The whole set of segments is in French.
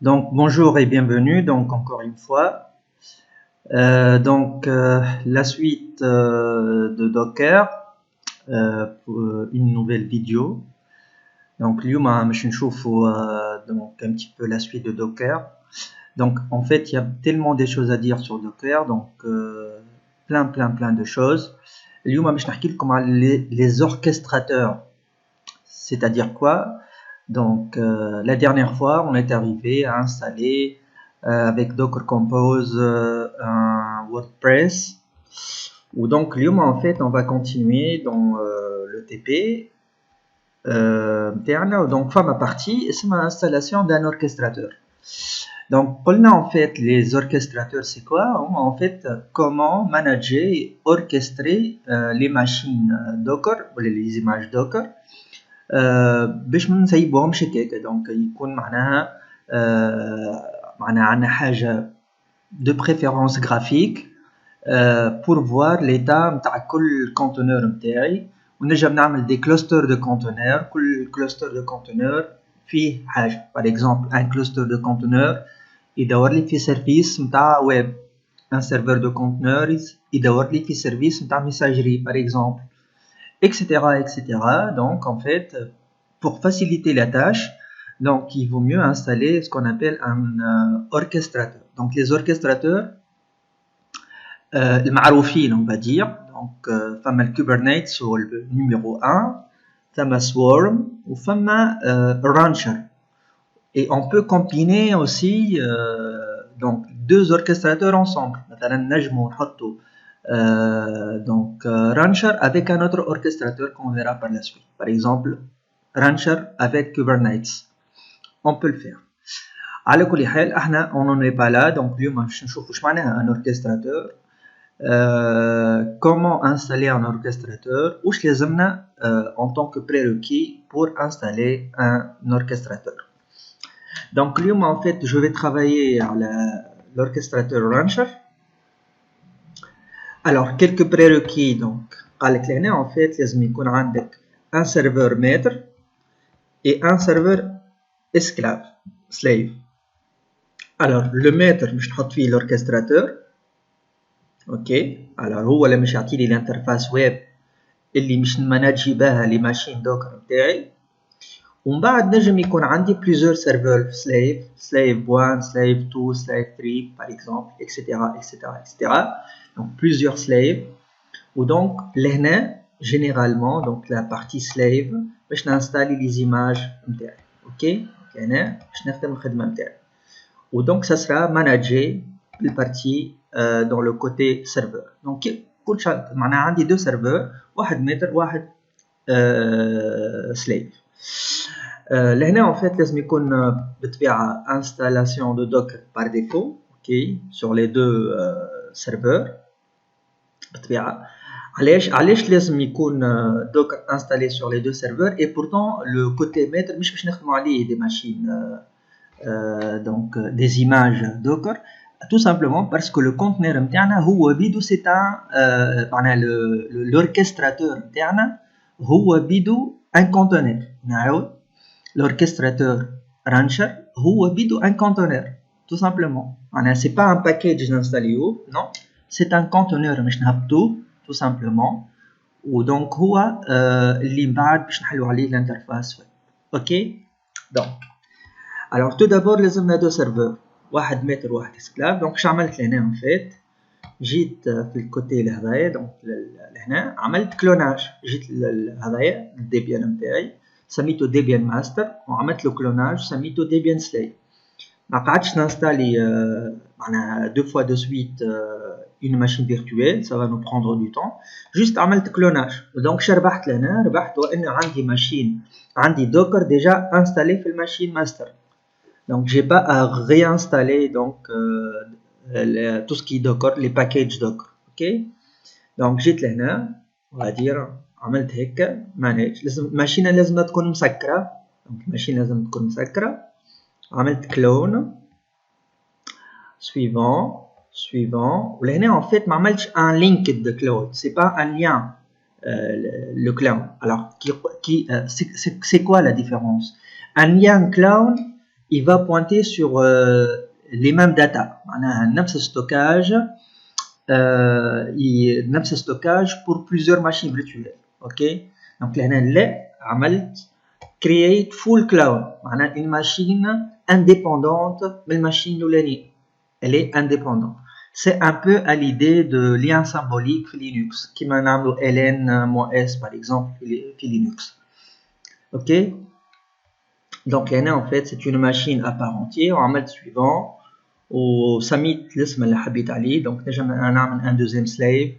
Donc bonjour et bienvenue donc encore une fois. La suite de Docker pour une nouvelle vidéo. Donc اليوم باش نشوفوا donc un petit peu la suite de Docker. Donc en fait il y a tellement des choses à dire sur Docker donc plein de choses. اليوم باش نحكي لكم على les orchestrateurs. C'est-à-dire quoi? Donc la dernière fois on est arrivé à installer avec Docker Compose un WordPress. Ou donc اليوم en fait on va continuer dans le TP. Donc ma partie c'est ma installation d'un orchestrateur. Donc قلنا en fait les orchestrateurs c'est quoi? En fait comment manager et orchestrer les machines Docker ou les images Docker باش ما نسيبوهمش هكاك. دونك يكون معناها عندنا حاجه de préférence graphique pour voir l'état نتاع كل conteneur نتاعي ونجم نعمل des clusters de conteneurs. كل cluster de conteneur فيه حاجه. par exemple un cluster de conteneur يدور لي في سيرفيس نتاع ويب. un serveur de conteneurs يدور لي في سيرفيس نتاع messagerie par exemple, etc. Donc en fait pour faciliter la tâche, donc il vaut mieux installer ce qu'on appelle un orchestrateur. Donc les orchestrateurs المعروفين on va dire, donc فما Kubernetes هو le numéro 1, فما Swarm ou فما Rancher. Et on peut combiner aussi donc deux orchestrateurs ensemble. مثلا نجمو نحطو donc Rancher avec un autre orchestrateur qu'on verra par la suite. Par exemple Rancher avec Kubernetes. On peut le faire. على كل حال احنا on n'en est pas là. donc اليوم باش نشوفوا واش معناها un orchestrateur, comment installer un orchestrateur, واش لازمنا en tant que prérequis pour installer un orchestrateur. Donc اليوم en fait je vais travailler على l'orchestrateur Rancher. Alors quelques prérequis. donc قال لك لهنا en fait لازم يكون عندك un serveur maître et un serveur esclave, slave. Alors le maître باش نحط فيه l'orchestrateur. ok. alors هو اللي باش يعطي لي الانترفاس ويب اللي باش نماناجي بها لي ماشين دوكر نتاعي. ومن بعد نجم يكون عندي plusieurs serveurs slave 1, slave 2, slave 3 par exemple, etc. donc plusieurs slaves. ou donc لهنا généralement donc la partie slave باش نinstaller les images نتاعي. ok. هنا باش نخدم الخدمه نتاعي. ou donc ça sera managé la partie dans le côté serveur. donc كل شيء معناها عندي deux serveurs, واحد maître واحد slave. لهنا en fait لازم يكون بالطبيعه installation de Docker par défaut, ok, sur les deux serveurs بالطبيعه. علاش لازم يكون Docker installé sur les deux serveurs et pourtant le côté maître مش باش نخدموا عليه des machines donc des images Docker, tout simplement parce que le conteneur نتاعنا هو بيدو c'est un معناها l'orchestrateur نتاعنا هو بيدو un conteneur. نعاود l'orchestrateur Rancher هو بيدو un conteneur tout simplement. معناها c'est pas un package نinstallيوه, non, c'est un conteneur باش نهبطوه tout simplement. ودونك هو اللي من بعد باش نحلو عليه الانترفاس ويب. ok. donc alors tout d'abord لازمنا دو سيرفور, واحد متر واحد اسكلاف. دونك شو عملت لهنا en fait جيت في الكوتي لهذايا, دونك لهنا عملت كلوناج. جيت لهذايا الديبيان نتاعي سميته ديبيان ماستر وعملت له كلوناج سميته ديبيان سلاي. ما قعدتش نانستالي معناها دو فوا دو سويت une machine virtuelle, ça va nous prendre du temps. juste عملت كلوناج. donc شربحت لهنا, ربحت وان عندي ماشين, عندي دوكر déjà installé في الماشين ماستر. donc j'ai pas à réinstaller donc tout ce qui est Docker, les packages Docker. ok. donc جيت لهنا on va dire عملت هيك manage. لازم الماشينه لازم تكون مسكره, donc الماشينه لازم تكون مسكره. عملت كلون suivant ولهنا en fait ما عملتش un linked clone, c'est pas un lien le clone. alors c'est quoi la différence? un lien clone il va pointer sur les mêmes data. معناها نفس stockage نفس stockage pour plusieurs machines virtuelles. OK. Donc لهنا لا عملت create full cloud معناها une machine indépendante من الماشين الاولانيه. Elle est indépendante. C'est un peu à l'idée de lien symbolique في Linux كيما نعملوا ln-s par exemple في Linux. OK. Donc là en fait c'est une machine à part entière. On va le suivant وسميت الاسم اللي حبيت عليه. Donc نجم نعمل un deuxième slave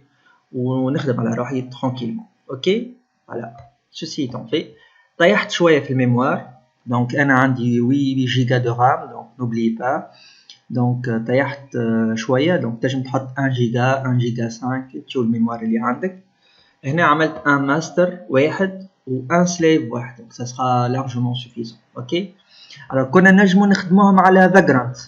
ونخدم على روحي tranquillement. OK. Voilà. Ceci étant fait, طيحت شويه في الميموار. Donc انا عندي 8 جيجا de RAM. Donc n'oubliez pas. Donc طيحت شويه. Donc تنجم تحط 1 جيجا 1 جيجا 5 تشوف الميموار اللي عندك. هنا عملت un master واحد و un slave واحد. Donc ça sera largement suffisant. OK. Alors كنا نجمو نخدموهم على vagrant.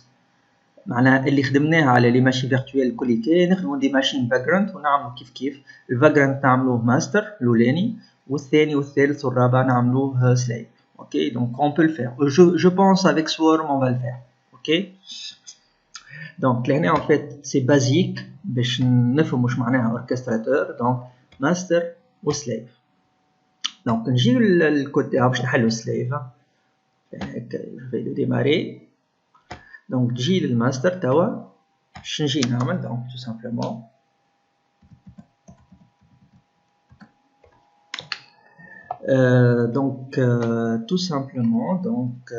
معناها اللي خدمناها على لي ماشين فيرتوال كوليكي نخدمو دي ماشين vagrant ونعملو كيف الvagrant نعملوه ماستر الاولاني والثاني والثالث والرابع نعملوه slave. OK. Donc on peut le faire. Je pense avec Swarm on va le faire. OK. Donc là en fait c'est basique باش نفهموا واش معناها orchestrateur. Donc master و slave. Donc نجيو للكود تاعو باش نحلو slave. Je vais le démarrer. Donc تجي للماستر توا باش نجي نعمل donc tout simplement tout simplement donc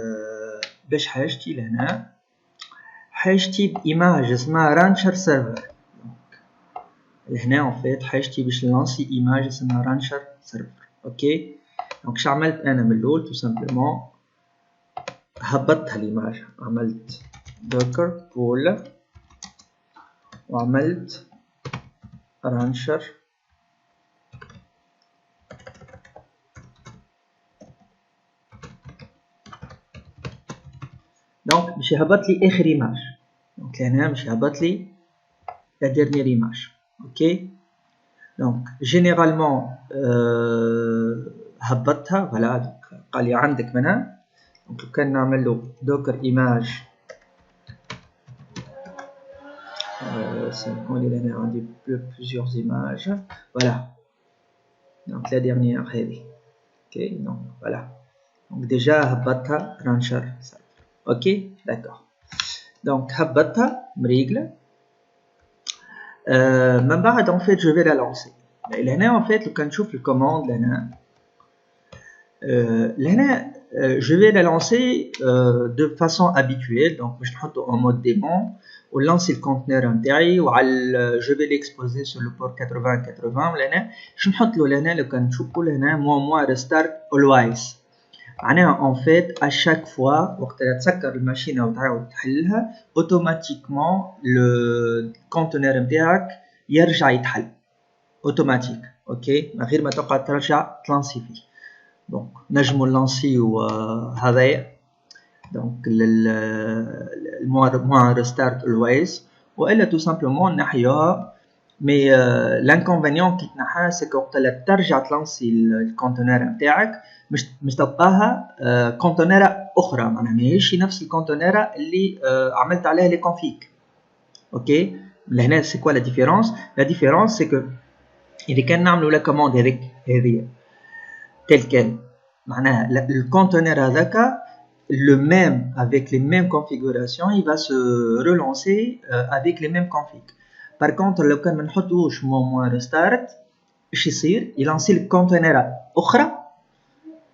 باش حاجتي لهنا حاجتي بإيماج اسمها رانشر سيرفر. لهنا en fait حاجتي باش نلانسي إيماج اسمها رانشر سيرفر. OK. donc شو عملت انا من الاول tout simplement هبطت هالإيماج. عملت docker pull وعملت rancher donc باش يهبط لي اخر ايماج. donc هنا باش يهبط لي la dernière image. OK. donc généralement هبطتها. voilà. donc قال لي عندك منها. donc كان نعمل له docker image سامحوني لأنا عندي plusieurs images. voilà. donc la dernière هذه. OK. donc voilà. donc déjà هبطتها rancher. OK. d'accord. donc هبطتها مريقلة. من بعد en fait je vais la lancer. لهنا en fait لو كان نشوف الكوماند لهنا je vais la lancer de façon habituelle. donc باش نحطو en mode démon ونلانسي الكونتينر نتاعي وعلى je vais l'exposer sur le port 80 لهنا باش نحط له لهنا لو كان تشوفوا لهنا moi restart always. معناها en fait à chaque fois وقت اللي تسكر الماشينه وتعاود تحلها اوتوماتيكمون لو كونتينر نتاعك يرجع يتحل اوتوماتيك. اوكي. من غير ما تقعد ترجع تلانسي فيه. دونك نجمو نلانسيو هذايا دونك الموا ريستارت اولويز والا تو سامبلومون نحيوها. مي لانكونفينيون كي تنحاها سكو وقت اللي ترجع تلانسي الكونتينر نتاعك مش تلقاها كونتينر اخرى. معناها ماهيش نفس الكونتينر اللي عملت عليها لي كونفيغ. اوكي. لهنا سي كوا لا ديفيرونس؟ لا ديفيرونس سي كو اذا كان نعملوا لا كوموند هذيك هذه تل كان معناها الكونتينر هذاك le même avec les mêmes configurations il va se relancer avec les mêmes configs. par contre لو كان ما نحطوش مو ريستارت ايش يصير؟ يلانسي لك كونتينر اخرى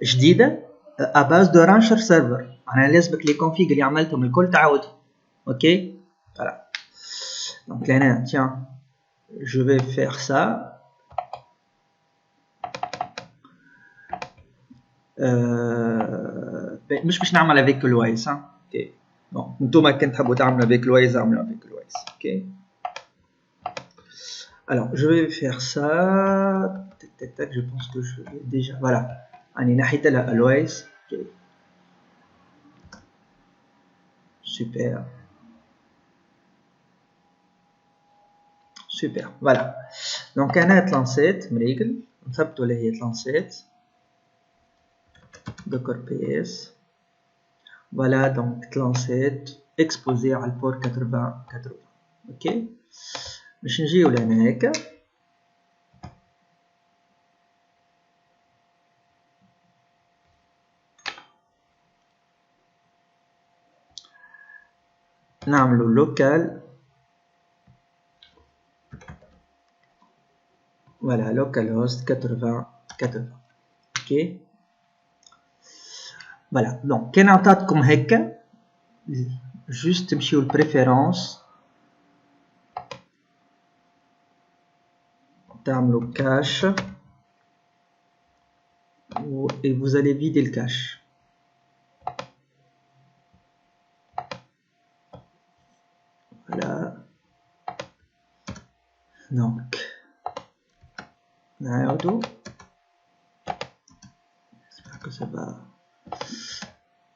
جديده à base de rancher server. معناها لازمك لي كونفيغ اللي عملتهم الكل تعاودهم. اوكي. voilà. donc là tiens je vais faire ça. مش باش نعمل avec الوايز. اوكي. بون نتوما كنت تحبوا تعملوا avec الوايز اعملوا avec الوايز. اوكي. alors je vais faire ça. tac tac je pense que je vais déjà voilà اني نحيت لها الوايز. اوكي. super super voilà. donc انا تلانسيت مريقل نثبتوا اللي هي تلانسيت docker ps Voilà, donc lancette exposé على البور 80. اوكي باش نجيو لهنا هكا نعملو لوكال. voilà local host 80. اوكي voilà donc كان عطاتكم هكا juste تمشيو البريفيرونس تعملوا cache et vous allez vider le cache. Voilà, donc نعاودو. j'espère que ça va.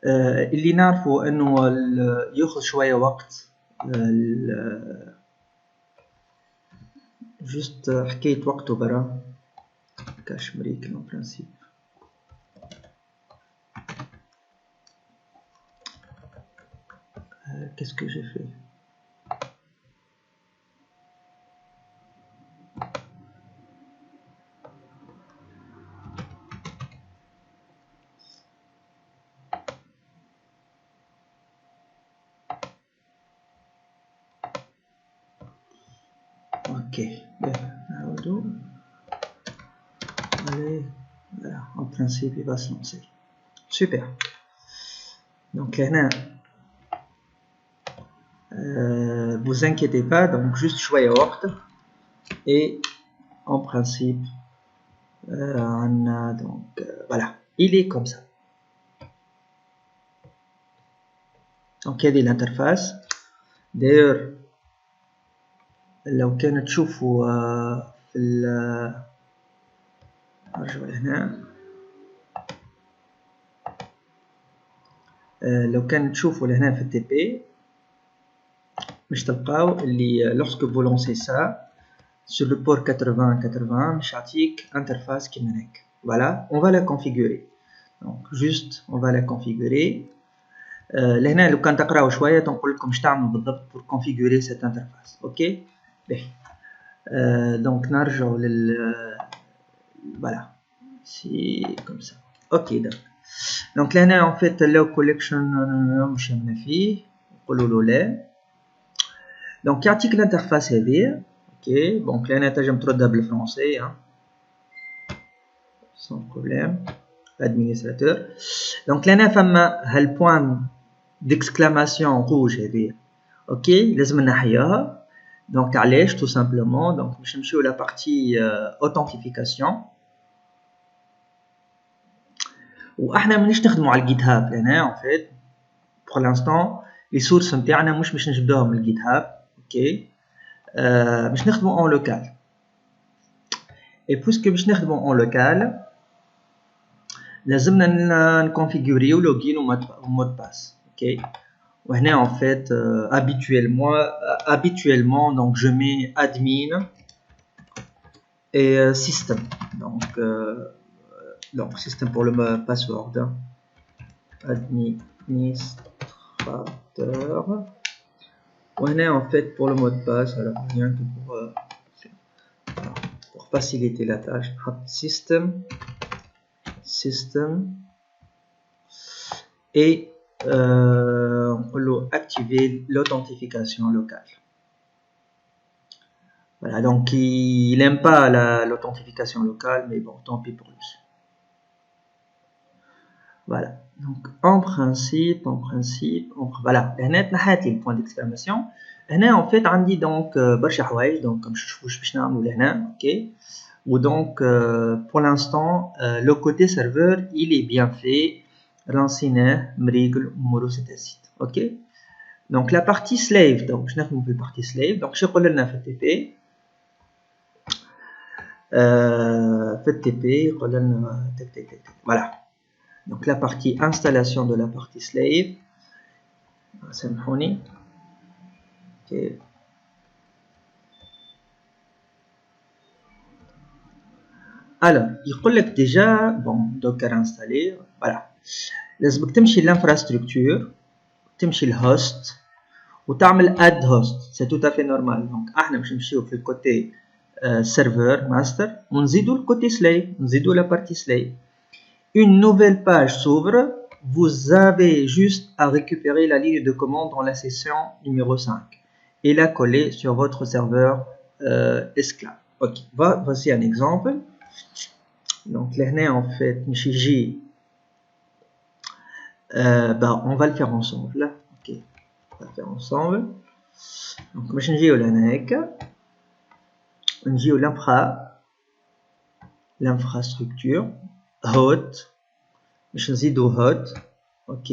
اللي نعرفو انه ياخذ شويه وقت جست حكايه وقته برا كاش مريكل en principe. qu'est-ce que j'ai fait? ok, allez, voilà, en principe il va se lancer. Super. donc là, vous inquiétez pas, donc juste شوية وقت et en principe on a donc voilà, il est comme ça. donc هذه l'interface. d'ailleurs لو كانت تشوفوا في ارجعوا لهنا لو كان تشوفوا لهنا في التي بي باش تلقاو اللي lorsque vous lancez ça sur le port 80 باش يعطيك interface كيما هيك. voilà, on va la configurer. donc juste on va la configurer. لهنا لو كان تقراو شويه تنقول لكم اش تعملوا بالضبط pour configurer cette interface. اوكي باهي. donc نرجعوا لل voilà c'est comme ça. ok donc لهنا en fait لو collection مش يهمنا فيه نقولوا له لا. donc يعطيك الانترفاس هذه. اوكي دونك لهنا تنجم تردها بالفرنسي sans problème administrateur. donc لهنا فما هالبوان d'exclamation rouge هذه. اوكي لازم نحياها. donc علاش tout simplement donc باش نمشيو لا partie authentification. واحنا مانيش نخدموا على الجيت هاب لهنا en fait pour l'instant les sources نتاعنا مش باش نجبدوهم من الجيت هاب. اوكي باش نخدموا en local. et puisque باش نخدموا en local لازمنا نكونفيغوريو لوجين ومود باس. اوكي وهنا en fait habituellement donc je mets admin et system. donc système pour le password administrateur. وهنا en fait pour le mot de passe alors rien que pour faciliter la tâche system et on peut activer l'authentification locale. voilà donc il n'aime pas l'authentification locale mais bon tant pis pour lui. voilà donc en principe voilà هنا تنحات لي البوان d'exclamation. هنا en fait عندي donc برشا حوايج donc comme je باش نعملوا لهنا. اوكي ou donc pour l'instant le côté serveur il est bien fait. رانسيناه مريقل امورو سيت سيت. اوكي donc la partie slave donc باش نخدموا في البارتي slave. donc شنو يقول لنا في التي بي يقول لنا تك voilà donc la partie installation de la partie slave. سامحوني. اوكي alors يقول لك déjà bon docker installé. voilà لازمك تمشي l'infrastructure تمشي الهوست وتعمل add host. C'est tout à fait normal. Donc احنا باش نمشيو في الكوتي serveur master ونزيدو الكوتي slave نزيدو la partie slave. Une nouvelle page s'ouvre. Vous avez juste à récupérer la ligne de commande dans la session numéro 5 et la coller sur votre serveur esclave. Ok, voici un exemple. Donc là en fait J, on va le faire ensemble. Ok, on va le faire ensemble. Donc باش نجيو لهنا هكا نجيو l'infrastructure hot باش نزيدو hot. ok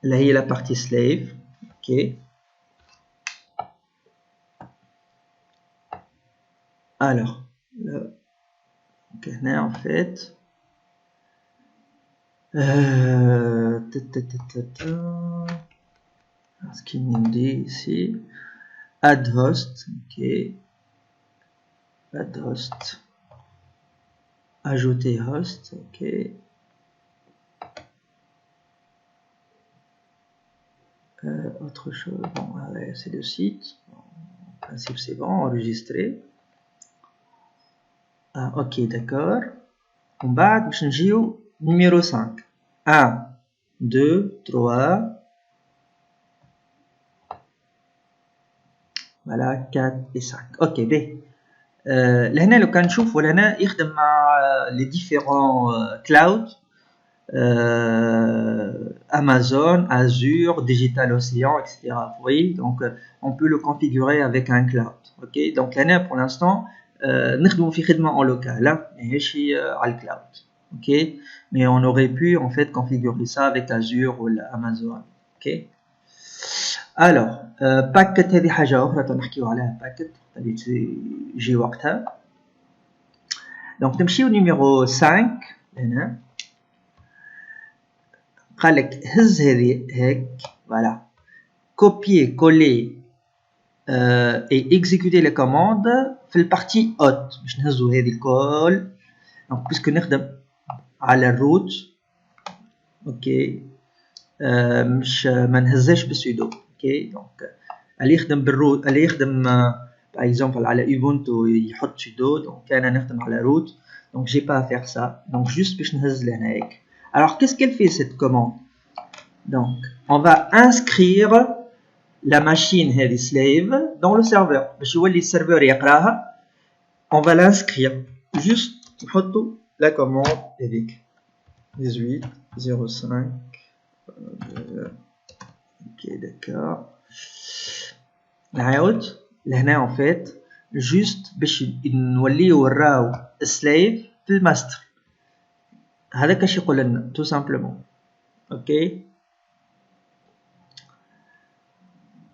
là هي la partie slave. ok alors là هنا en fait ce qu'il nous dit ici add host. ok add host ajouter host. ok autre chose, bon ouais, c'est le site, bon, en principe c'est bon, enregistré. ok d'accord. On va changer numéro 5 1 2 3 voilà 4 et 5. ok bien لهنا لو كان نشوفوا لهنا يخدم مع les différents clouds Amazon, Azure, Digital Ocean, etc. Vous voyez, donc on peut le configurer avec un cloud. ok donc là pour l'instant نخدموا في خدمة en local ماهيش على الcloud. ok mais on aurait pu en fait configurer ça avec Azure ou Amazon. ok alors باكت هذه حاجة أخرى تنحكيو عليها باكت اللي تجي وقتها. donc تمشيو numéro 5 هنا قال لك هز هذه هيك voilà copier coller et exécuter les commandes في البارتي hot باش نهزو هذه الكل. donc puisque نخدم على الروت اوكي مش ما نهزهاش بالسودو. اوكي دونك اللي يخدم بالروت اللي يخدم باغ اكزومبل على اوبونتو يحط سودو. دونك انا نخدم على روت دونك جي با فير سا. دونك جوست باش نهز لهنا هيك. alors qu'est-ce qu'elle fait cette commande? donc on va inscrire la machine هذه slave dans le serveur باش يولي السيرفر يقراها. on va l'inscrire juste نحطو la commande هذيك 18.05. ok d'accord. نعاود لهنا en fait juste باش نوليو نراو slave في الماستر. هذاك اش يقول لنا tout simplement. ok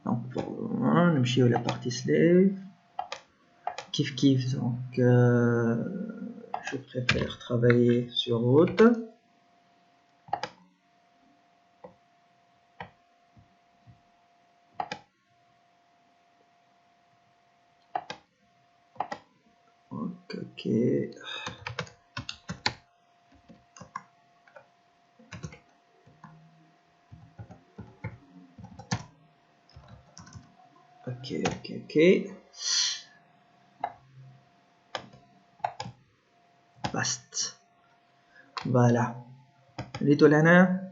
donc نمشيو la partie slave كيف كيف. donc je préfère travailler sur route. ok ok bast. voilà لقيتو لهنا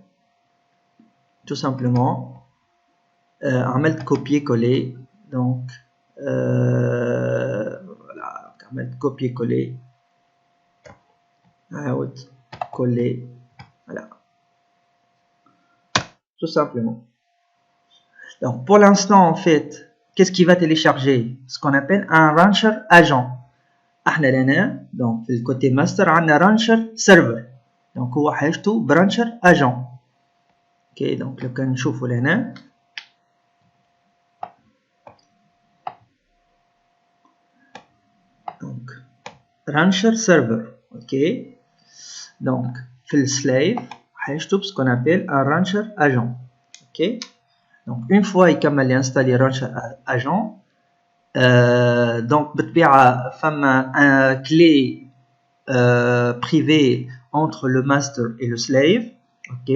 tout simplement عملت copier coller. donc voilà عملت copier coller عاود coller voilà tout simplement. donc pour l'instant en fait qu'est-ce qui va télécharger? ce qu'on appelle un rancher agent. احنا لنا donc في الكوتي ماستر عندنا rancher server. donc هو حاجته brancher agent. ok donc لو كان نشوفوا لهنا donc rancher server. ok donc في السلايف حاجته ce qu'on appelle un rancher agent. ok donc une fois يكمل ينستالي rancher agent donc بالطبيعة فما un clé privé entre le master et le slave. Ok,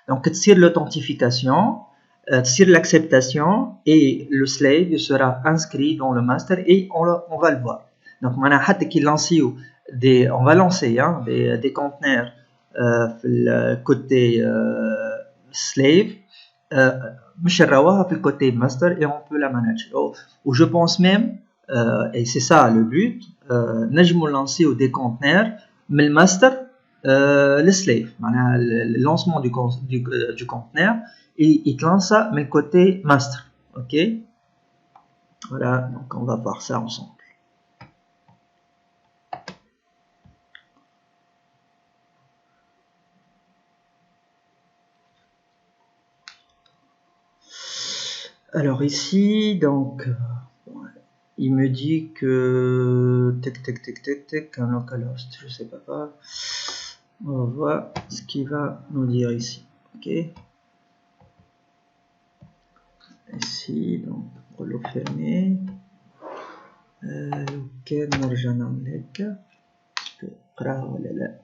donc تصير l'authentification, تصير l'acceptation et le slave sera inscrit dans le master et on va le voir. Donc on va lancer des conteneurs le côté slave, مش نراوها في le côté master et on peut la manager. Ou je pense même, et c'est ça le but, نجموا lancer des conteneurs من الماستر le slave, le lancement du conteneur, et il lance ça mais le côté master. Ok, voilà, donc on va voir ça ensemble. Alors ici, donc, il me dit que un localhost, je sais pas. On va voir ce qu'il va nous dire ici. Ok. Ici, donc, pour le fermer. Ok, نرجع نعمل هيك. تقراها ولا لا؟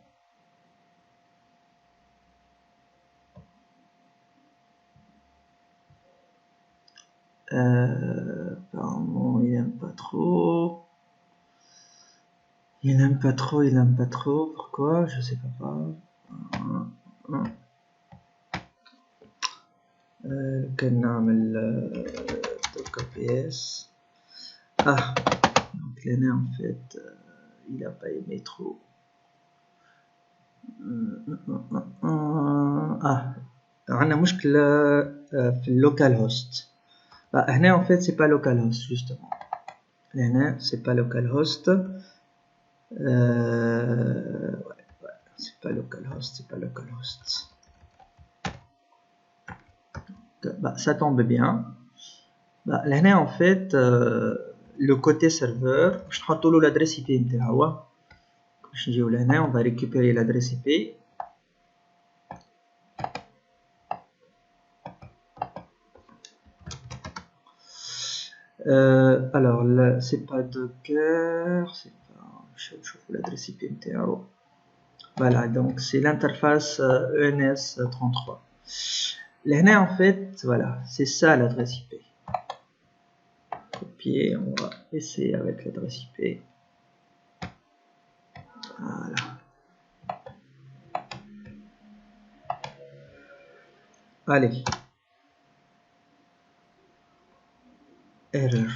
Apparemment, il n'aime pas trop. Il n'aime pas trop. Pourquoi? Je sais pas. كان نعمل docker ps. Ah, donc l'année en fait, il n'a pas aimé trop. عندنا مشكلة في اللوكال هوست. هنا en fait c'est pas local host justement. هنا c'est pas local host. C'est pas local host. Ça tombe bien. Là en fait le côté serveur, je نحطوا له l'adresse IP نتاعو. باش نجيو لهنا on va récupérer l'adresse IP. Alors là c'est pas Docker, c'est pas, je trouve l'adresse IP نتاعو. Voilà, donc c'est l'interface ENS33. Là en fait, voilà, c'est ça l'adresse IP. Copier, on va essayer avec l'adresse IP. Voilà. Allez. Erreur.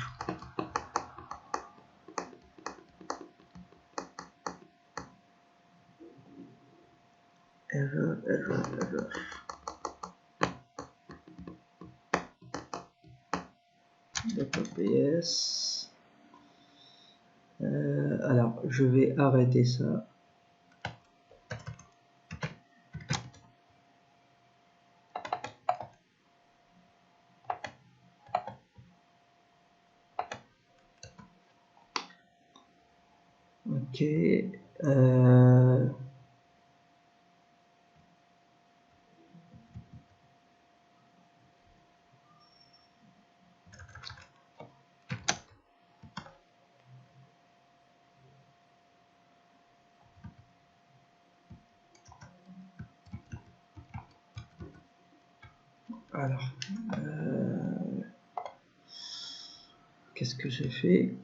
DPS. Alors, je vais arrêter ça. Ok. Alors, qu'est-ce que j'ai fait?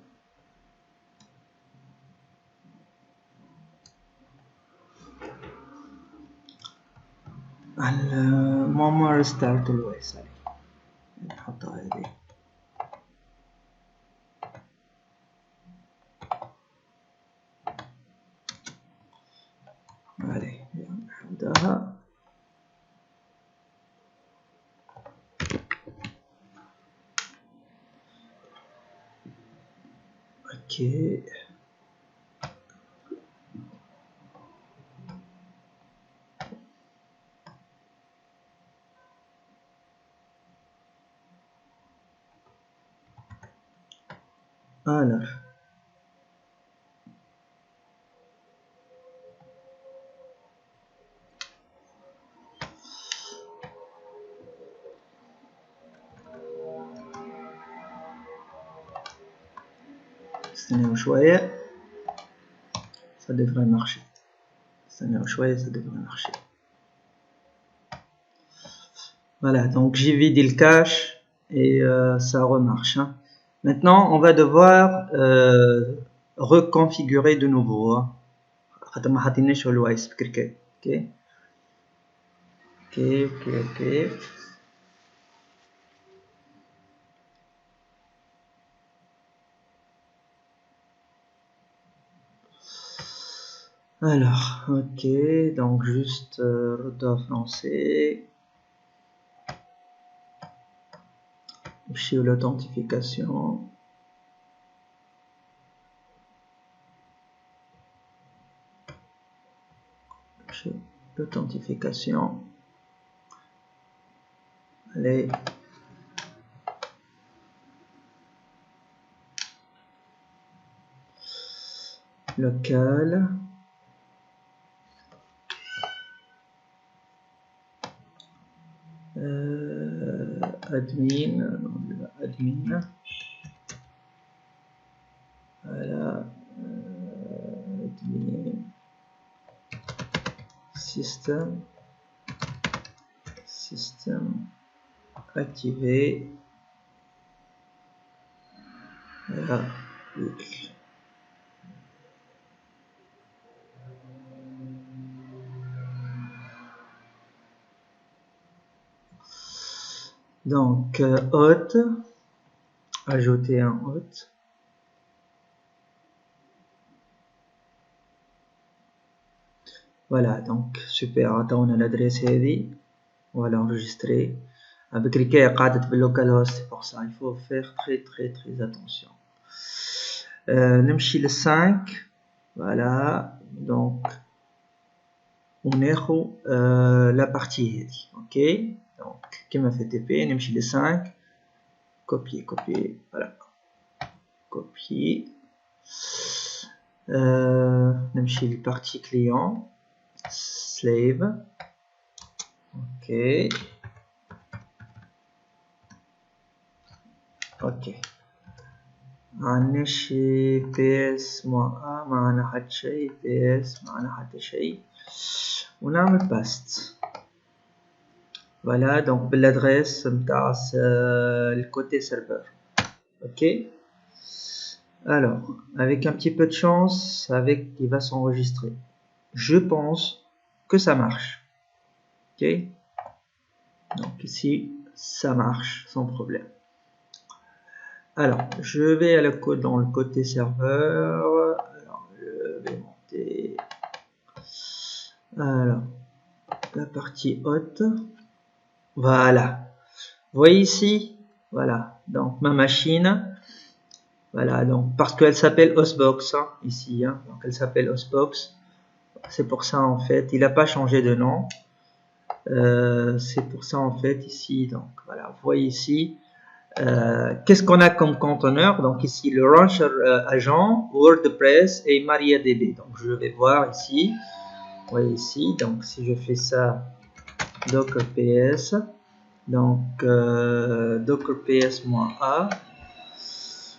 Moment restart l'OS. Allez, نحطها هذه. Allez, نحطها. Ok. Alors. استنوا شوية. Ça devrait marcher. Ça devrait marcher. Voilà, donc j'ai vidé le cache et ça remarche. Hein. Maintenant, on va devoir reconfigurer de nouveau. Hein. Ok. Alors, ok, donc juste français. Chez l'authentification. Chez l'authentification. Allez. Local. Admin. Admin. Voilà. Admin. Système activé. Voilà. Donc, hôte. Ajouter un hôte. Voilà, donc super. Attends, on a l'adresse heavy. On va l'enregistrer. Avec Rika est localhost, c'est pour ça. Il faut faire très attention. Nimchi le 5. Voilà. Donc, on est la partie heavy. Ok. Donc, qui m'a fait TP, Nimchi le 5. Copier. Voilà. Copier. Nimchi le partie client. Slave. Ok. عندنا شي PS ما معنا حد شي PS معنا حد شي ونعمل باست. Voilà, donc l'adresse le côté serveur. Ok. Alors, avec un petit peu de chance, il va s'enregistrer. Je pense que ça marche. Ok. Donc ici, ça marche sans problème. Alors, je vais dans le côté serveur. Alors, je vais monter. Alors, la partie haute. Voilà. Vous voyez ici, voilà. Donc ma machine, voilà. Donc parce qu'elle s'appelle Hostbox hein, ici. Hein, donc elle s'appelle Hostbox. C'est pour ça en fait, il n'a pas changé de nom. C'est pour ça en fait ici. Donc voilà, vous voyez ici. Qu'est-ce qu'on a comme conteneur? Donc ici le Launcher agent, WordPress et MariaDB. Donc je vais voir ici. Vous voyez ici. Donc si je fais ça, Docker PS. Donc Docker PS-A.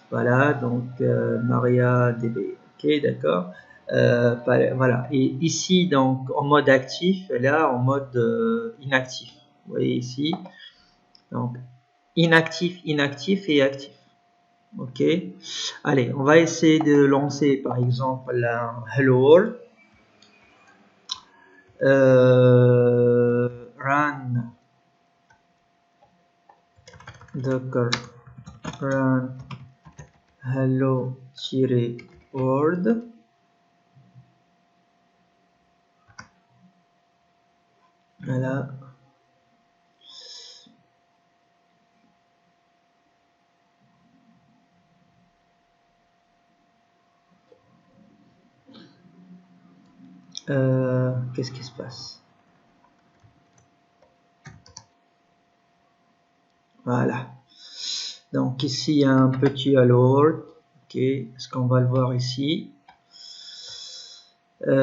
Voilà, donc MariaDB. Ok, d'accord. Voilà. Et ici, donc en mode actif, et là en mode inactif. Vous voyez ici. Donc inactif et actif. Ok. Allez, on va essayer de lancer par exemple un Hello World. Run docker run hello-world. Voilà. Qu'est-ce qui se passe? Voilà. Donc ici, il y a un petit hello world. Ok, est-ce qu'on va le voir ici? Ok.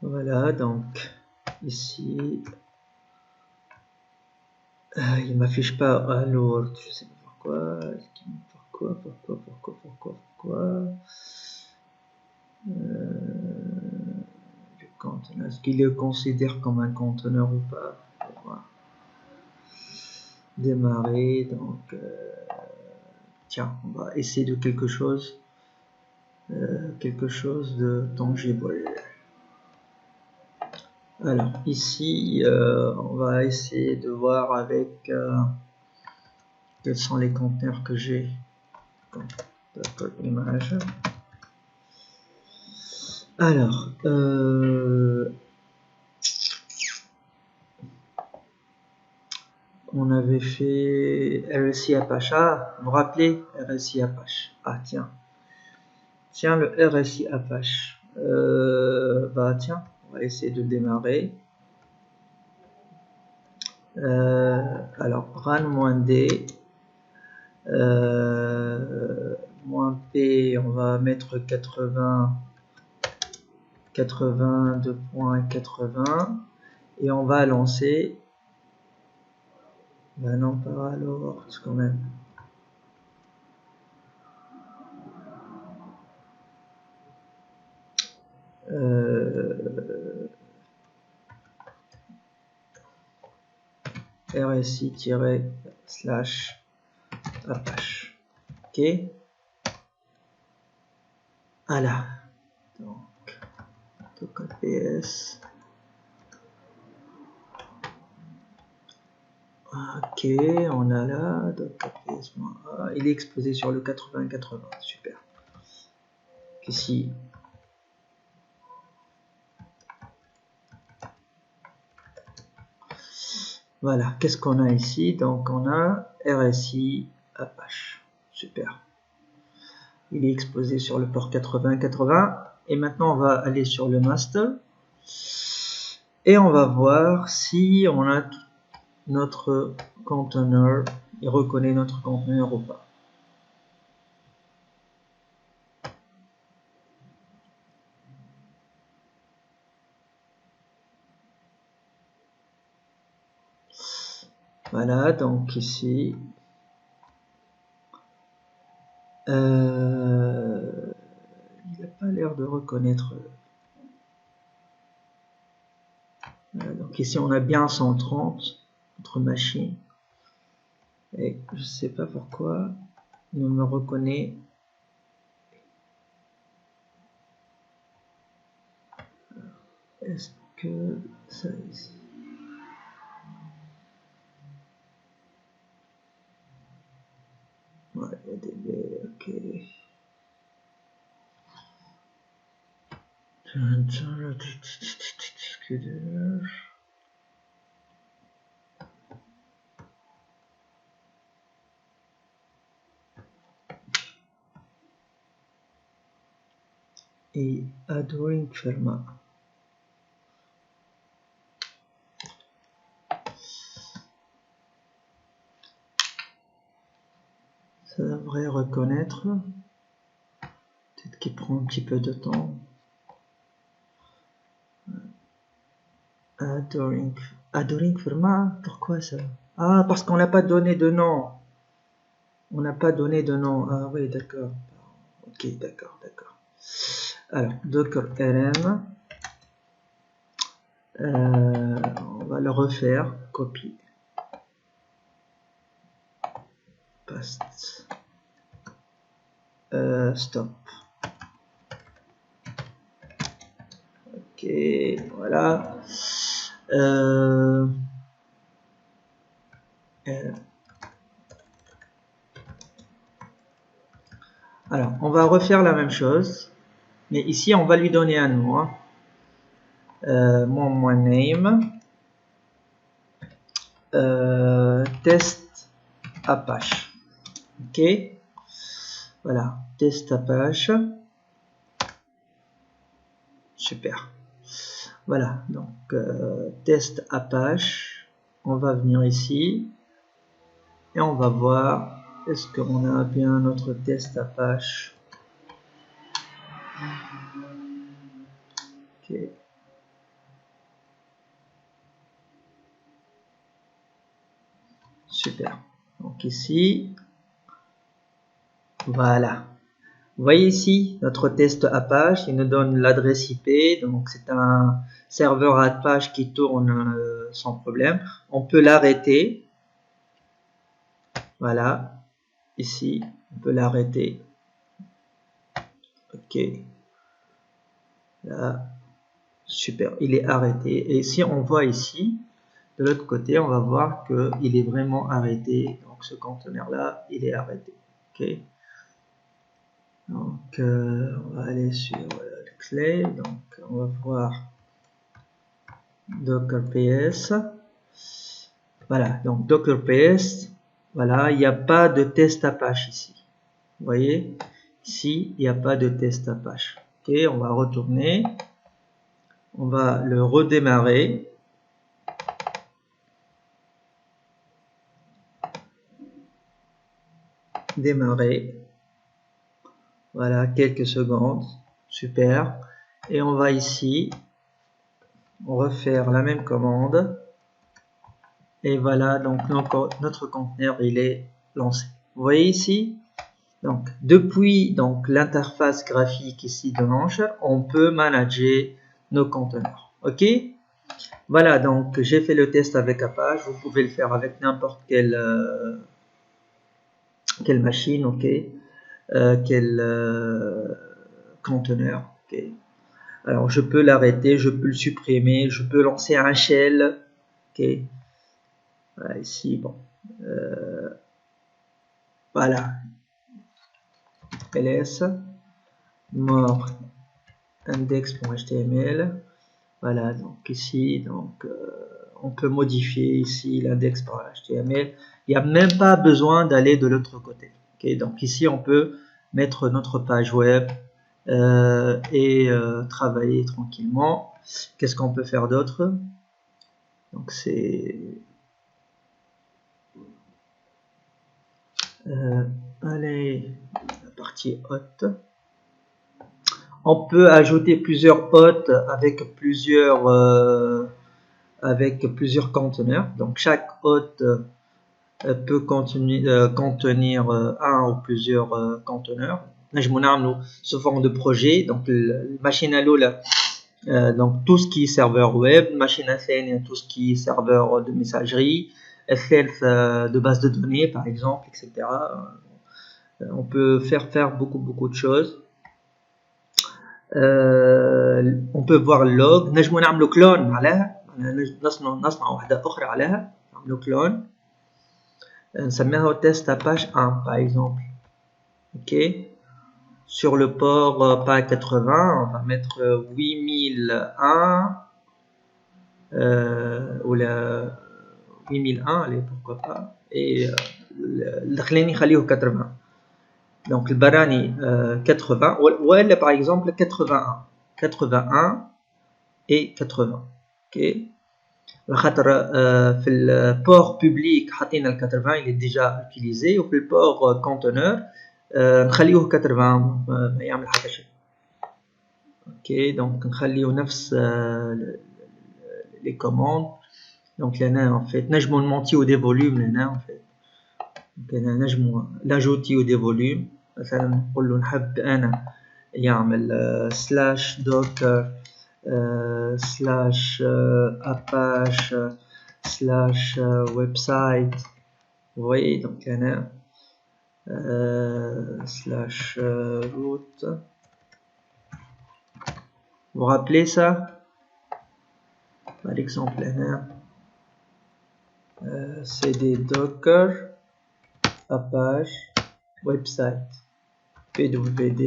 Voilà, donc ici il m'affiche pas alors, je sais pas pourquoi. Pourquoi du conteneur, est-ce qu'il le considère comme un conteneur ou pas? On va démarrer, donc tiens, on va essayer de quelque chose de tangible. Alors ici on va essayer de voir avec quels sont les conteneurs que j'ai. D'accord, image. Alors on avait fait RSI Apache. Ah, vous vous rappelez RSI Apache? Ah tiens, le RSI Apache. Bah tiens, on va essayer de démarrer. Alors run-d moins p, on va mettre 82.80 et on va lancer. Ben non, pas alors quand même. RSI//Apache. Ok. Voilà. Donc, ps. Ok, on a là. ps. Il est exposé sur le 80-80. Super. Ici. Voilà, qu'est-ce qu'on a ici? Donc on a RSI Apache. Super. Il est exposé sur le port 80-80. Et maintenant on va aller sur le master. Et on va voir si on a notre conteneur, il reconnaît notre conteneur ou pas. Voilà, donc ici, il n'a pas l'air de reconnaître. Voilà, donc ici, on a bien 130, notre machine. Et je ne sais pas pourquoi il me reconnaît. Est-ce que ça ici? Ouais, ok. Et Adoring Firma. Ça devrait reconnaître. Peut-être qu'il prend un petit peu de temps. Adoring Firma, pourquoi ça? Ah, parce qu'on n'a pas donné de nom. On n'a pas donné de nom. Ah oui, d'accord. Ok, d'accord. Alors, docker rm. On va le refaire. Copie. Paste. Stop. Ok, voilà. Alors, on va refaire la même chose, mais ici, on va lui donner un nom. Mon name. Test Apache. Ok. Voilà, test Apache. Super. Voilà, donc test Apache. On va venir ici et on va voir est-ce qu'on a bien notre test Apache. Ok. super. Donc ici, voilà. Vous voyez ici notre test Apache, il nous donne l'adresse IP, donc c'est un serveur Apache qui tourne sans problème. On peut l'arrêter, voilà, ici, on peut l'arrêter. Ok, là, super, il est arrêté. Et si on voit ici, de l'autre côté, on va voir qu'il est vraiment arrêté. Donc ce conteneur là, il est arrêté. Ok. Donc on va aller sur Xlave. Donc on va voir Docker PS. Voilà, donc Docker PS. Voilà, il n'y a pas de test Apache ici. Vous voyez, ici, il n'y a pas de test Apache. Ok, on va retourner. On va le redémarrer. Démarrer. Voilà, quelques secondes. Super. Et on va ici refaire la même commande. Et voilà, donc notre conteneur, il est lancé. Vous voyez ici, donc depuis l'interface graphique ici de Launcher, on peut manager nos conteneurs. Ok, voilà, donc j'ai fait le test avec Apache. Vous pouvez le faire avec n'importe quelle machine, ok, quel conteneur. Ok. Alors je peux l'arrêter, je peux le supprimer, je peux lancer un shell. Ok, voilà, ici, bon, voilà, ls more index.html. Voilà, donc ici, donc on peut modifier ici l'index par HTML. Il n'y a même pas besoin d'aller de l'autre côté. Okay, donc ici, on peut mettre notre page web et travailler tranquillement. Qu'est-ce qu'on peut faire d'autre? Donc c'est allez, la partie hôte. On peut ajouter plusieurs hôtes avec plusieurs conteneurs. Donc chaque hôte peut contenir un ou plusieurs conteneurs. Je m'en sous forme de projet. Donc machine à l'eau là, donc tout ce qui est serveur web, machine à scène, tout ce qui est serveur de messagerie, FF de base de données par exemple, etc. On peut faire beaucoup de choses. On peut voir le log. نجمو نعملو كلون عليها، نصنع واحدة أخرى عليها، نعملو كلون نسميها test Apache 1 par exemple. Ok. Sur le port pas 80, on va mettre 8001 ou la 8001, allez pourquoi pas. Et الأخراني خليه 80. Donc le barani 80 ou elle par exemple 81 et 80. Ok. خاطر في البور public حطينا ال 80 il est déjà utilisé وفي البور conteneur نخليه 80 ما يعمل حتى شيء. اوكي دونك نخليه نفس les commandes. Donc là en fait نجمو نمونتيو des volumes هنا en fait. نجمو نجوتيو des volumes. مثلا نقول له نحب انا يعمل slash docker slash apache slash website. Vous voyez, donc là slash root. Vous vous rappelez ça? Par exemple là cd docker apache website pwd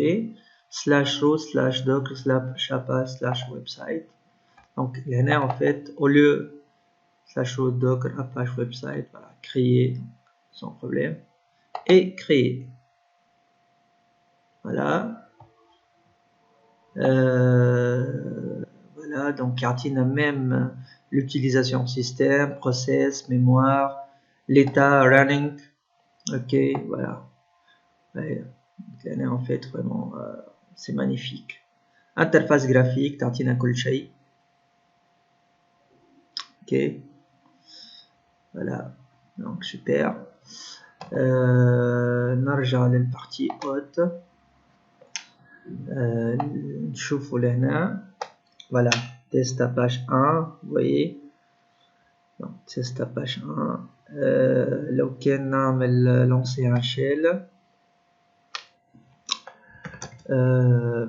slash root slash docker slash apache slash website. Donc là en fait au lieu slash root docker apache website, voilà, créer sans problème et créer. Voilà. Voilà, donc il y a même l'utilisation système, process, mémoire, l'état running. Ok, voilà. Ouais, en fait vraiment c'est magnifique. Interface graphique, تعطينا كل شيء. Ok, voilà. Donc super. نرجع للبارتي haute. نشوفوا لهنا. Voilà, test à page 1, vous voyez. Donc, test à page 1. لو كان نعمل lancer un shell.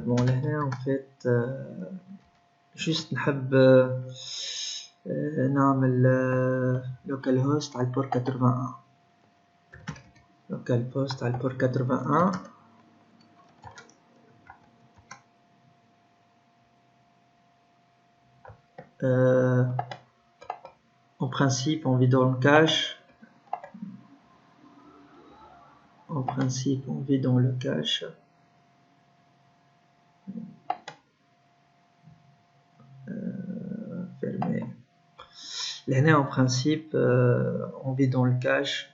Bon لهنا en fait juste نحب نعمل localhost على البور 81. localhost على البور 81. En principe, on vit dans le cache. En principe, on vit dans le cache. Fermé. L'année, en principe, on vit dans le cache.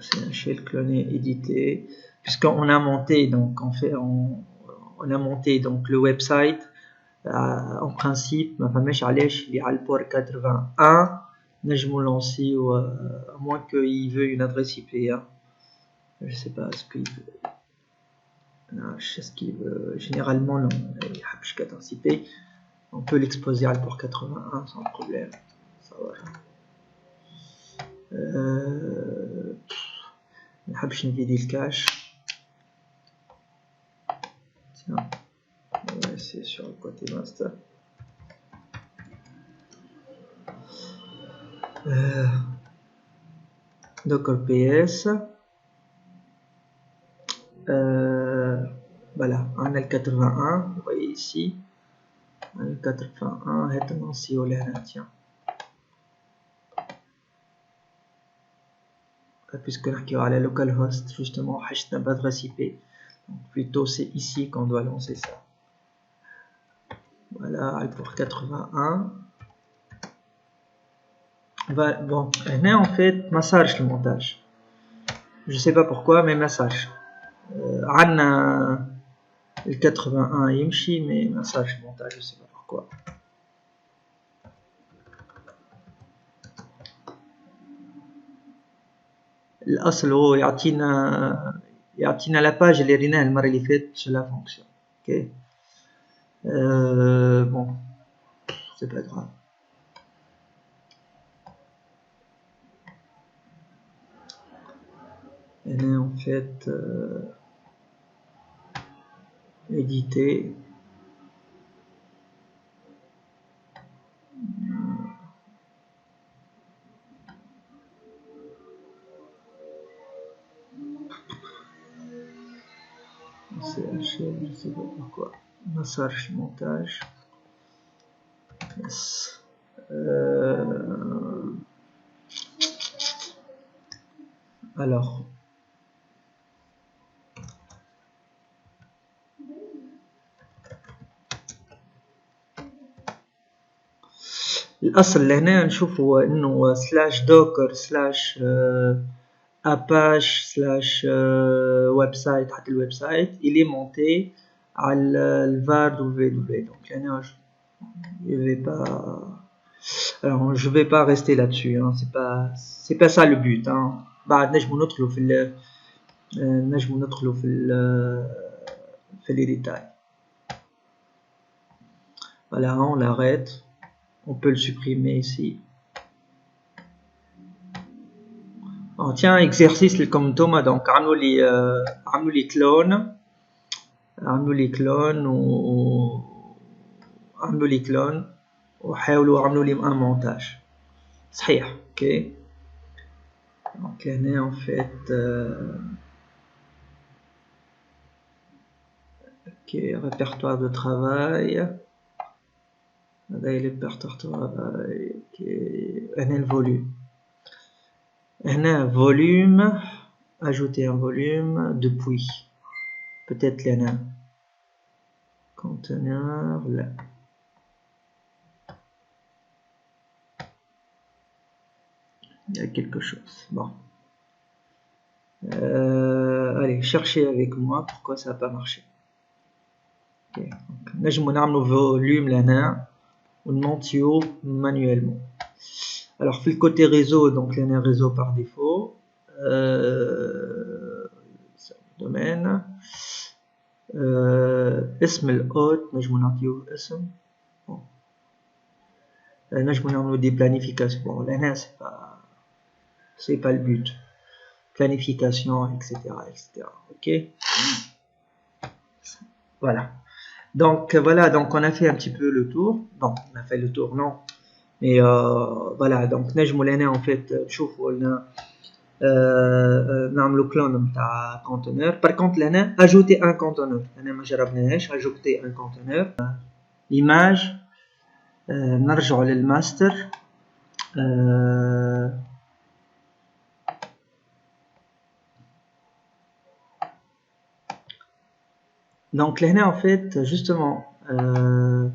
C'est un shell cloné édité. Puisqu'on a monté, donc on a monté donc le website. En principe, ma femme est à le port 81. نجمو lancer à moins qu'il veuille une adresse IP. Hein. Je sais pas ce qu'il veut. Non, je sais ce qu'il veut. Généralement, non. Il y a une adresse IP. On peut l'exposer à le port 81 sans problème. Ça va. Je vais vider le cache. Tiens. Ouais, c'est sur le côté master. Docker PS. Voilà, on a le 81, vous voyez ici. On a le 81, et on a tiens. Puisque on a la localhost, justement, on n'a pas d'adresse IP. Donc, plutôt, c'est ici qu'on doit lancer ça. Voilà, pour 81. Bon, là, en fait, massage le montage. Je sais pas pourquoi, mais massage. عندنا le 81 يمشي mais massage le montage, je sais pas pourquoi. الاصل هو يعطينا la page اللي ريناها المره اللي فاتت sur la fonction. OK. Bon, c'est pas grave. Et là, en fait, éditer. CHL, je sais pas pourquoi. Massage montage. Yes. Alors. الأصل لهنا نشوفوا إنه /docker/apache/website حتى الويب-سايت il est monté على le var www. Donc là, je vais pas. Alors je vais pas rester là-dessus. Hein. C'est pas ça le but. Hein. بعد نجمو ندخلوا في les détails. Voilà, on l'arrête. On peut le supprimer ici. Alors, tiens, exercice comme Thomas, donc عملوا لي clone وحاولوا عملوا لي un montage. صحيح, ok. Donc là, en fait, ok, répertoire de travail. هذا le répertoire de travail. Ok, هنا le volume. Un volume, ajouter un volume depuis. Peut-être là. Conteneur là. Il y a quelque chose. Bon. Allez, cherchez avec moi pourquoi ça n'a pas marché. Okay. Là, je vais mettre le volume là. On monte manuellement. Alors, في le côté réseau, donc il y a un réseau par défaut. domaine. اسم الhôte, نجمو نعطيوه اسم. Bon. نجمو نعملو des planifications. Bon, là, c'est pas le but. Planification, etc., etc. Ok. Voilà. Donc voilà, donc on a fait un petit peu le tour. Bon, on a fait le tour, non. Mais voilà, donc نجمو لهنا en fait نشوفو لنا نعملو كلون نتاع conteneur. Par contre لهنا ajouter un conteneur. أنا ما جربناهاش ajouter un conteneur. l'image نرجعو للماستر. Donc là, en fait, justement, on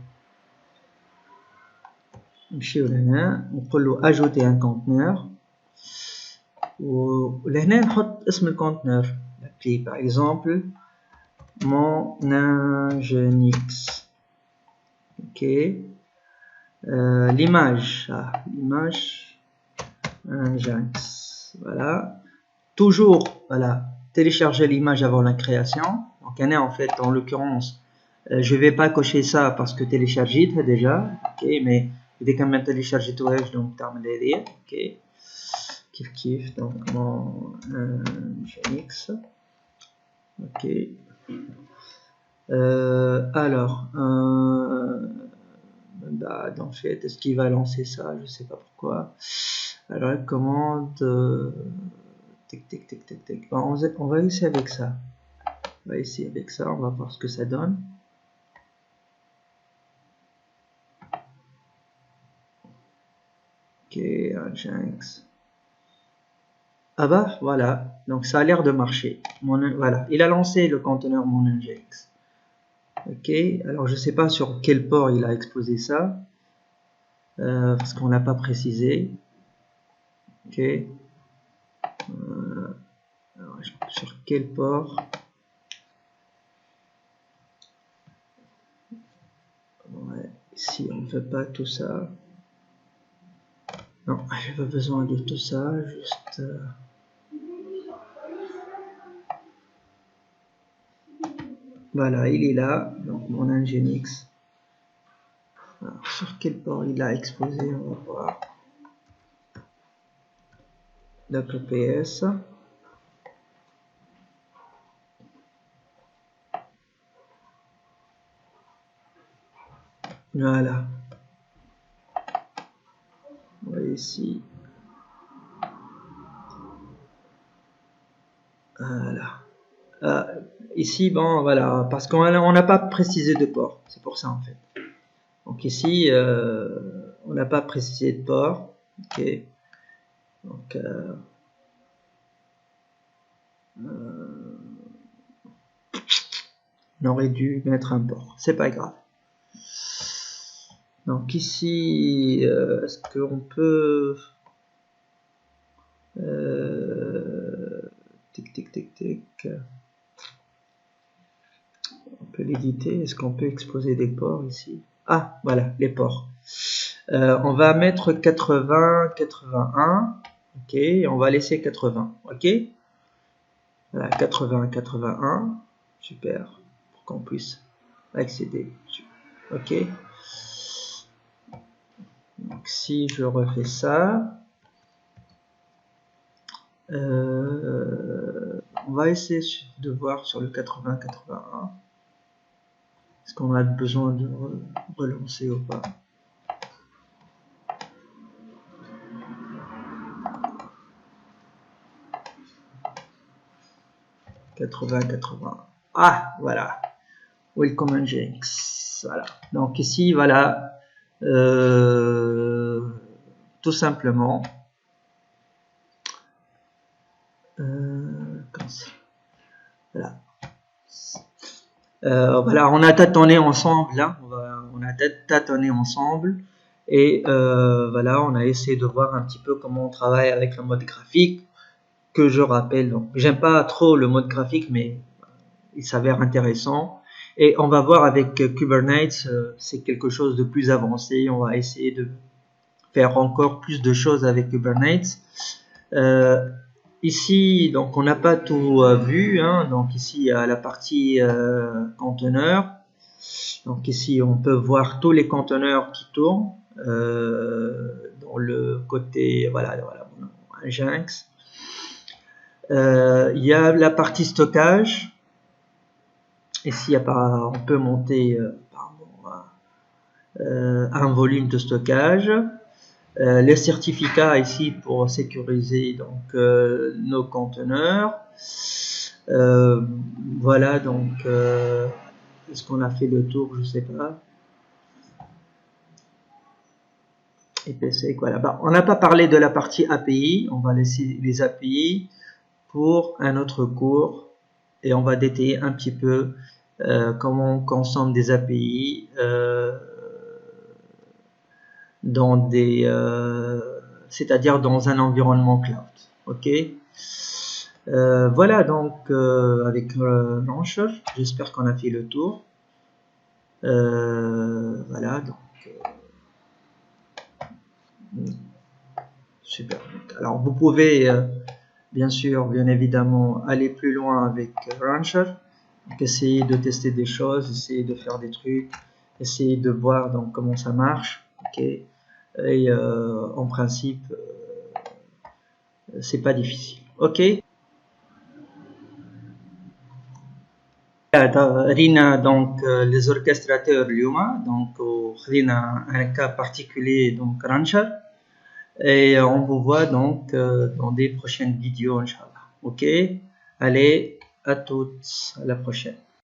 peut ajouter un conteneur. Là, on اسم le conteneur. Par exemple, mon Nginx. Ok. L'image. L'image Nginx. Voilà. Toujours, voilà, télécharger l'image avant la création. Donc, en fait, en l'occurrence, je vais pas cocher ça parce que télécharger déjà, ok, mais dès qu'on m'a téléchargé tout, donc terminer, ok, kiff, donc mon Nginx, ok. Alors, bah, en fait, est-ce qu'il va lancer ça? Je sais pas pourquoi. Alors, la commande, tic. Bon, on va essayer avec ça. On va essayer avec ça, on va voir ce que ça donne. Ok, Nginx. Ah bah voilà, donc ça a l'air de marcher. Voilà, il a lancé le conteneur mon Nginx. Ok, alors je sais pas sur quel port il a exposé ça, parce qu'on l'a pas précisé. Ok, alors, sur quel port? Ouais, si on ne veut pas tout ça. Non, j'ai pas besoin de tout ça, juste. Voilà, il est là, donc mon Nginx. Alors, sur quel port il a exposé, on va voir. WPS. Voilà. On va ici. Voilà. Ici, bon, voilà, parce qu'on n'a pas précisé de port. C'est pour ça, en fait. Donc ici, on n'a pas précisé de port. Ok. Donc, on aurait dû mettre un port. C'est pas grave. Donc ici, est-ce qu'on peut... tic. On peut l'éditer. Est-ce qu'on peut exposer des ports ici? Ah, voilà, les ports. On va mettre 80, 81. Ok, on va laisser 80. Ok. Voilà, 80, 81. Super. Pour qu'on puisse accéder. Ok. Donc si je refais ça, on va essayer de voir sur le 80, 81. Est-ce qu'on a besoin de relancer ou pas? Ah, voilà. Welcome Nginx. Voilà. Donc ici, voilà. Tout simplement. Voilà. Voilà, on a tâtonné ensemble. Hein. On a tâtonné ensemble. Et voilà, on a essayé de voir un petit peu comment on travaille avec le mode graphique. Que je rappelle, donc j'aime pas trop le mode graphique, mais il s'avère intéressant. Et on va voir avec Kubernetes, c'est quelque chose de plus avancé. On va essayer faire encore plus de choses avec Kubernetes. Ici, donc on n'a pas tout vu, hein. Donc ici il y a la partie conteneur. Donc ici on peut voir tous les conteneurs qui tournent dans le côté, voilà, Nginx. Il y a la partie stockage. Ici on peut monter un volume de stockage. Les certificats ici pour sécuriser donc nos conteneurs. Voilà, donc est-ce qu'on a fait le tour? Je sais pas. IPsec, voilà. Bah, on n'a pas parlé de la partie API. On va laisser les API pour un autre cours et on va détailler un petit peu comment on consomme des API dans des c'est-à-dire dans un environnement cloud. Ok. Voilà, donc avec Launcher, j'espère qu'on a fait le tour. Voilà, donc super. Alors vous pouvez bien sûr, bien évidemment, aller plus loin avec Rancher. Donc essayer de tester des choses, essayer de faire des trucs, essayer de voir donc comment ça marche. Ok. Et en principe, c'est pas difficile. Ok. Rina, donc les orchestrateurs Luma, donc Rina un cas particulier donc Rancher, et on vous voit donc dans des prochaines vidéos, Inch'Allah. Ok, allez, à toutes, à la prochaine.